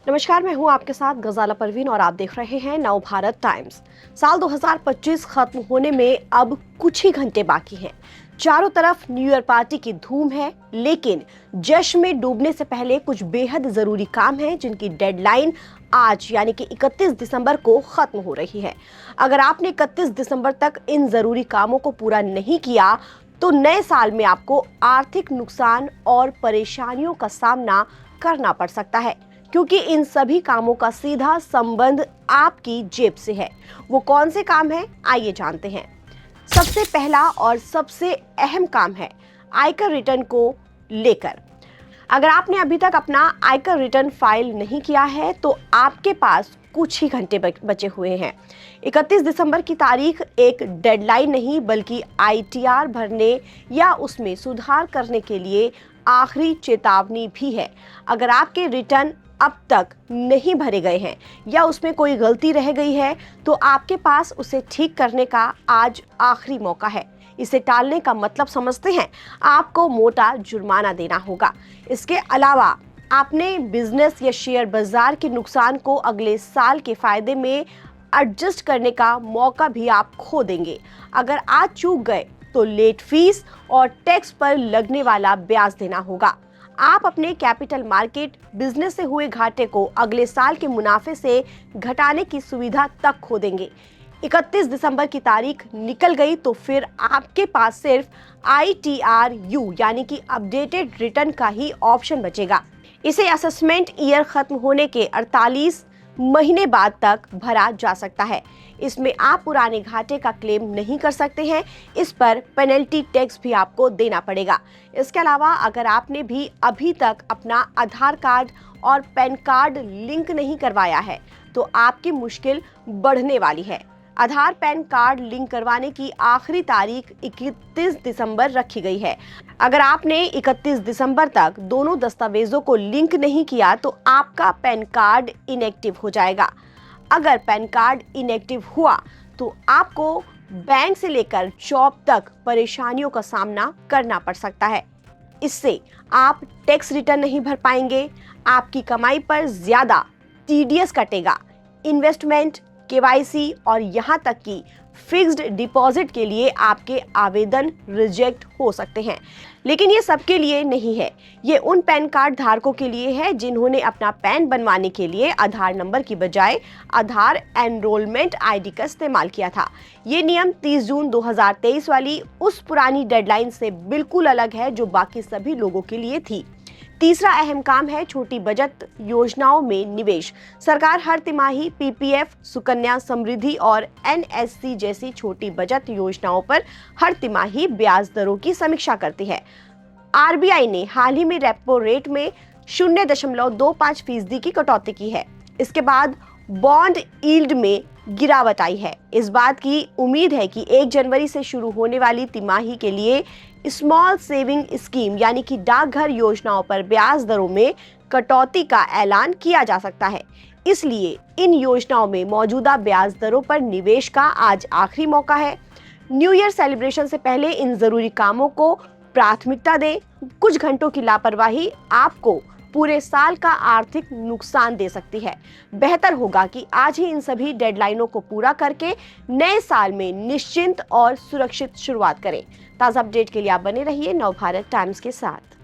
नमस्कार, मैं हूं आपके साथ गजाला परवीन और आप देख रहे हैं नव भारत टाइम्स। साल 2025 खत्म होने में अब कुछ ही घंटे बाकी हैं। चारों तरफ न्यू ईयर पार्टी की धूम है, लेकिन जश्न में डूबने से पहले कुछ बेहद जरूरी काम है जिनकी डेडलाइन आज यानी कि 31 दिसंबर को खत्म हो रही है। अगर आपने 31 दिसंबर तक इन जरूरी कामों को पूरा नहीं किया तो नए साल में आपको आर्थिक नुकसान और परेशानियों का सामना करना पड़ सकता है, क्योंकि इन सभी कामों का सीधा संबंध आपकी जेब से है। वो कौन से काम हैं, आइए जानते हैं। सबसे पहला और सबसे अहम काम है आयकर रिटर्न को लेकर। अगर आपने अभी तक अपना आयकर रिटर्न फाइल नहीं किया है तो आपके पास कुछ ही घंटे बचे हुए हैं। 31 दिसंबर की तारीख एक डेडलाइन नहीं बल्कि आईटीआर भरने या उसमें सुधार करने के लिए आखिरी चेतावनी भी है। अगर आपके रिटर्न अब तक नहीं भरे गए हैं या उसमें कोई गलती रह गई है तो आपके पास उसे ठीक करने का आज आखिरी मौका है। इसे टालने का मतलब समझते हैं, आपको मोटा जुर्माना देना होगा। इसके अलावा आपने बिजनेस या शेयर बाजार के नुकसान को अगले साल के फायदे में एडजस्ट करने का मौका भी आप खो देंगे। अगर आज चूक गए तो लेट फीस और टैक्स पर लगने वाला ब्याज देना होगा। आप अपने कैपिटल मार्केट बिजनेस से हुए घाटे को अगले साल के मुनाफे से घटाने की सुविधा तक खो देंगे। 31 दिसंबर की तारीख निकल गई तो फिर आपके पास सिर्फ ITRU यानी कि अपडेटेड रिटर्न का ही ऑप्शन बचेगा। इसे असेसमेंट ईयर खत्म होने के 48 महीने बाद तक भरा जा सकता है। इसमें आप पुराने घाटे का क्लेम नहीं कर सकते हैं। इस पर पेनल्टी टैक्स भी आपको देना पड़ेगा। इसके अलावा अगर आपने भी अभी तक अपना आधार कार्ड और पैन कार्ड लिंक नहीं करवाया है तो आपकी मुश्किल बढ़ने वाली है। आधार पैन कार्ड लिंक करवाने की आखिरी तारीख 31 दिसंबर रखी गई है। अगर आपने 31 दिसंबर तक दोनों दस्तावेजों को लिंक नहीं किया तो आपका पैन कार्ड इनएक्टिव हो जाएगा। अगर पैन कार्ड इनएक्टिव हुआ तो आपको बैंक से लेकर जॉब तक परेशानियों का सामना करना पड़ सकता है। इससे आप टैक्स रिटर्न नहीं भर पाएंगे, आपकी कमाई पर ज्यादा TDS कटेगा, इन्वेस्टमेंट, KYC और यहाँ तक कि फिक्स्ड डिपॉजिट के लिए आपके आवेदन रिजेक्ट हो सकते हैं। लेकिन ये सबके लिए नहीं है। ये उन पैन कार्ड धारकों के लिए है जिन्होंने अपना पैन बनवाने के लिए आधार नंबर की बजाय आधार एनरोलमेंट ID का इस्तेमाल किया था। ये नियम 30 जून 2023 वाली उस पुरानी डेडलाइन से बिल्कुल अलग है जो बाकी सभी लोगों के लिए थी। तीसरा अहम काम है छोटी बचत योजनाओं में निवेश। सरकार हर तिमाही PPF, सुकन्या समृद्धि और NSC जैसी छोटी बचत योजनाओं पर हर तिमाही ब्याज दरों की समीक्षा करती है। RBI ने हाल ही में रेपो रेट में 0.25% की कटौती की है। इसके बाद बॉन्ड यील्ड में गिरावट आई है। इस बात की उम्मीद है कि 1 जनवरी से शुरू होने वाली तिमाही के लिए स्मॉल सेविंग स्कीम यानी कि डाकघर योजनाओं पर ब्याज दरों में कटौती का ऐलान किया जा सकता है। इसलिए इन योजनाओं में मौजूदा ब्याज दरों पर निवेश का आज आखिरी मौका है। न्यू ईयर सेलिब्रेशन से पहले इन जरूरी कामों को प्राथमिकता दें। कुछ घंटों की लापरवाही आपको पूरे साल का आर्थिक नुकसान दे सकती है। बेहतर होगा कि आज ही इन सभी डेडलाइनों को पूरा करके नए साल में निश्चिंत और सुरक्षित शुरुआत करें। ताज़ा अपडेट के लिए आप बने रहिए नव भारत टाइम्स के साथ।